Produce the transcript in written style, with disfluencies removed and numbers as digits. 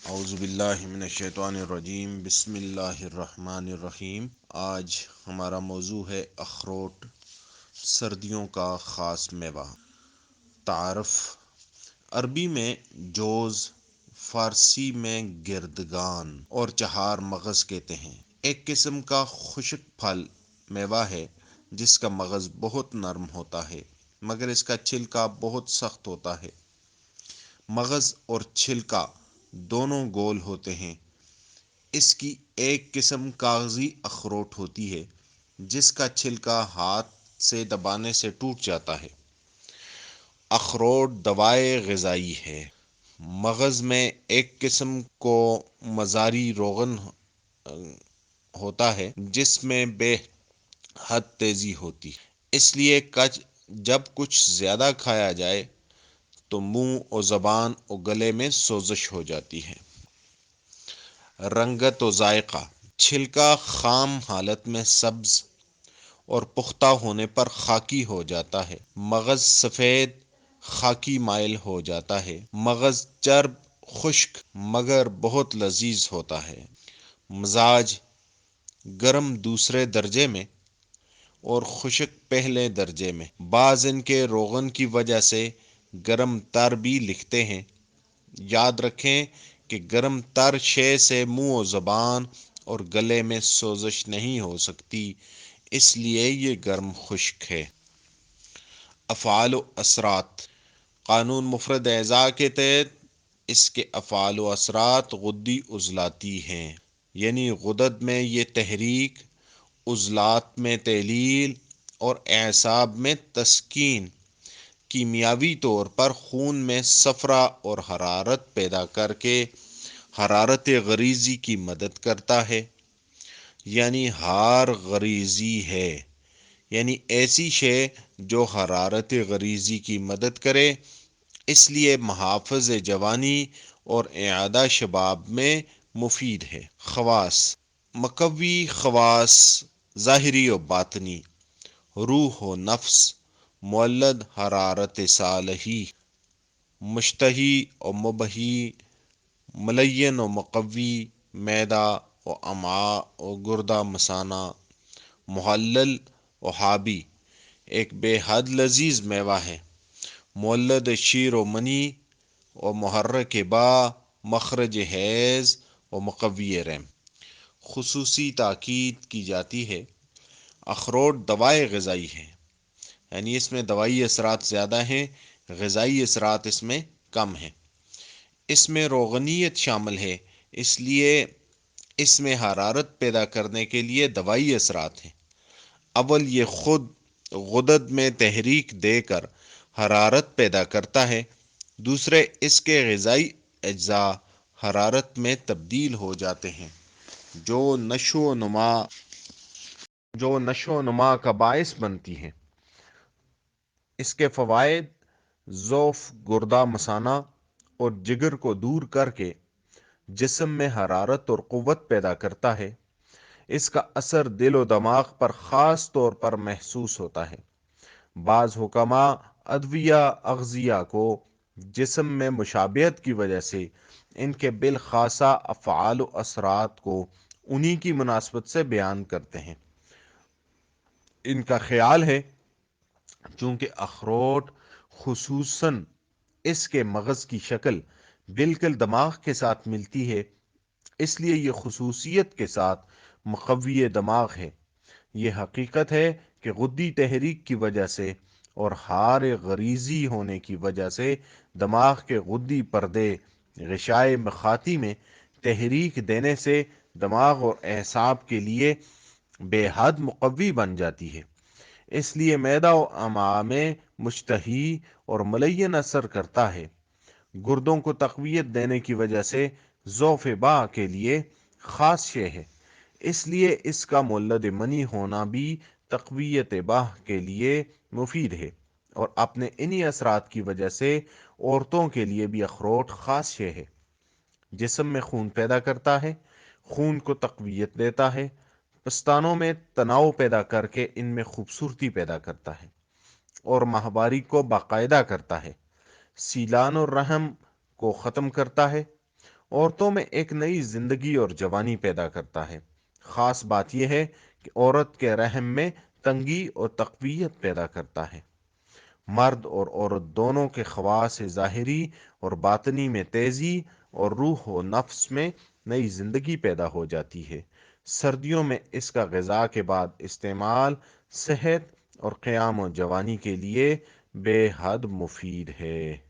اعوذ باللہ من الشیطان الرجیم، بسم اللہ الرحمن الرحیم۔ آج ہمارا موضوع ہے اخروٹ، سردیوں کا خاص میوہ۔ تعارف: عربی میں جوز، فارسی میں گردگان اور چہار مغز کہتے ہیں۔ ایک قسم کا خشک پھل میوہ ہے جس کا مغز بہت نرم ہوتا ہے مگر اس کا چھلکا بہت سخت ہوتا ہے۔ مغز اور چھلکا دونوں گول ہوتے ہیں۔ اس کی ایک قسم کاغذی اخروٹ ہوتی ہے جس کا چھلکا ہاتھ سے دبانے سے ٹوٹ جاتا ہے۔ اخروٹ دوائے غذائی ہے۔ مغز میں ایک قسم کو مزاری روغن ہوتا ہے جس میں بے حد تیزی ہوتی ہے، اس لیے جب کچھ زیادہ کھایا جائے تو منہ اور زبان اور گلے میں سوزش ہو جاتی ہے۔ رنگت و ذائقہ: چھلکا خام حالت میں سبز اور پختہ ہونے پر خاکی ہو جاتا ہے۔ مغز سفید خاکی مائل ہو جاتا ہے۔ مغز چرب، خشک مگر بہت لذیذ ہوتا ہے۔ مزاج: گرم دوسرے درجے میں اور خشک پہلے درجے میں۔ بعض ان کے روغن کی وجہ سے گرم تر بھی لکھتے ہیں۔ یاد رکھیں کہ گرم تر شے سے منہ و زبان اور گلے میں سوزش نہیں ہو سکتی، اس لیے یہ گرم خشک ہے۔ افعال و اثرات: قانون مفرد اعضاء کے تحت اس کے افعال و اثرات غدی عضلاتی ہیں، یعنی غدد میں یہ تحریک، عضلات میں تحلیل اور اعصاب میں تسکین، کیمیاوی طور پر خون میں صفرا اور حرارت پیدا کر کے حرارت غریزی کی مدد کرتا ہے۔ یعنی حار غریزی ہے، یعنی ایسی شے جو حرارت غریزی کی مدد کرے، اس لیے محافظ جوانی اور اعادہ شباب میں مفید ہے۔ خواص: مقوی خواص ظاہری و باطنی: روح و نفس، مولد حرارت صالحی، مشتہی و مبہی، ملین و مقوی، معدہ و امعاء و گردہ مثانہ، محلل و حابی، ایک بے حد لذیذ میوہ ہے۔ مولد شیر و منی و محرک با، مخرج حیض و مقوی رحم۔ خصوصی تاکید کی جاتی ہے، اخروٹ دوائے غذائی ہے، یعنی اس میں دوائی اثرات زیادہ ہیں، غذائی اثرات اس میں کم ہیں۔ اس میں روغنیت شامل ہے، اس لیے اس میں حرارت پیدا کرنے کے لیے دوائی اثرات ہیں۔ اول یہ خود غدد میں تحریک دے کر حرارت پیدا کرتا ہے، دوسرے اس کے غذائی اجزاء حرارت میں تبدیل ہو جاتے ہیں جو نشو و نما کا باعث بنتی ہیں۔ اس کے فوائد: ضعف گردہ مثانہ اور جگر کو دور کر کے جسم میں حرارت اور قوت پیدا کرتا ہے۔ اس کا اثر دل و دماغ پر خاص طور پر محسوس ہوتا ہے۔ بعض حکماء ادویہ اغذیہ کو جسم میں مشابہت کی وجہ سے ان کے بالخاصہ افعال و اثرات کو انہی کی مناسبت سے بیان کرتے ہیں۔ ان کا خیال ہے چونکہ اخروٹ خصوصاً اس کے مغز کی شکل بالکل دماغ کے ساتھ ملتی ہے، اس لیے یہ خصوصیت کے ساتھ مقوی دماغ ہے۔ یہ حقیقت ہے کہ غدی تحریک کی وجہ سے اور حار غریزی ہونے کی وجہ سے دماغ کے غدی پردے غشائے مخاطی میں تحریک دینے سے دماغ اور اعصاب کے لیے بے حد مقوی بن جاتی ہے۔ اس لیے معدہ و امعاء میں مشتہی اور ملین اثر کرتا ہے۔ گردوں کو تقویت دینے کی وجہ سے ضعف با کے لیے خاص شے ہے، اس لیے اس کا مولد منی ہونا بھی تقویت باہ کے لیے مفید ہے، اور اپنے انہی اثرات کی وجہ سے عورتوں کے لیے بھی اخروٹ خاص شے ہے۔ جسم میں خون پیدا کرتا ہے، خون کو تقویت دیتا ہے، پستانوں میں تناؤ پیدا کر کے ان میں خوبصورتی پیدا کرتا ہے اور ماہواری کو باقاعدہ کرتا ہے، سیلان الرحم کو ختم کرتا ہے عورتوں میں ایک نئی زندگی اور جوانی پیدا کرتا ہے۔ خاص بات یہ ہے کہ عورت کے رحم میں تنگی اور تقویت پیدا کرتا ہے۔ مرد اور عورت دونوں کے خواص ظاہری اور باطنی میں تیزی اور روح و نفس میں نئی زندگی پیدا ہو جاتی ہے۔ سردیوں میں اس کا غذا کے بعد استعمال صحت اور قیام و جوانی کے لیے بے حد مفید ہے۔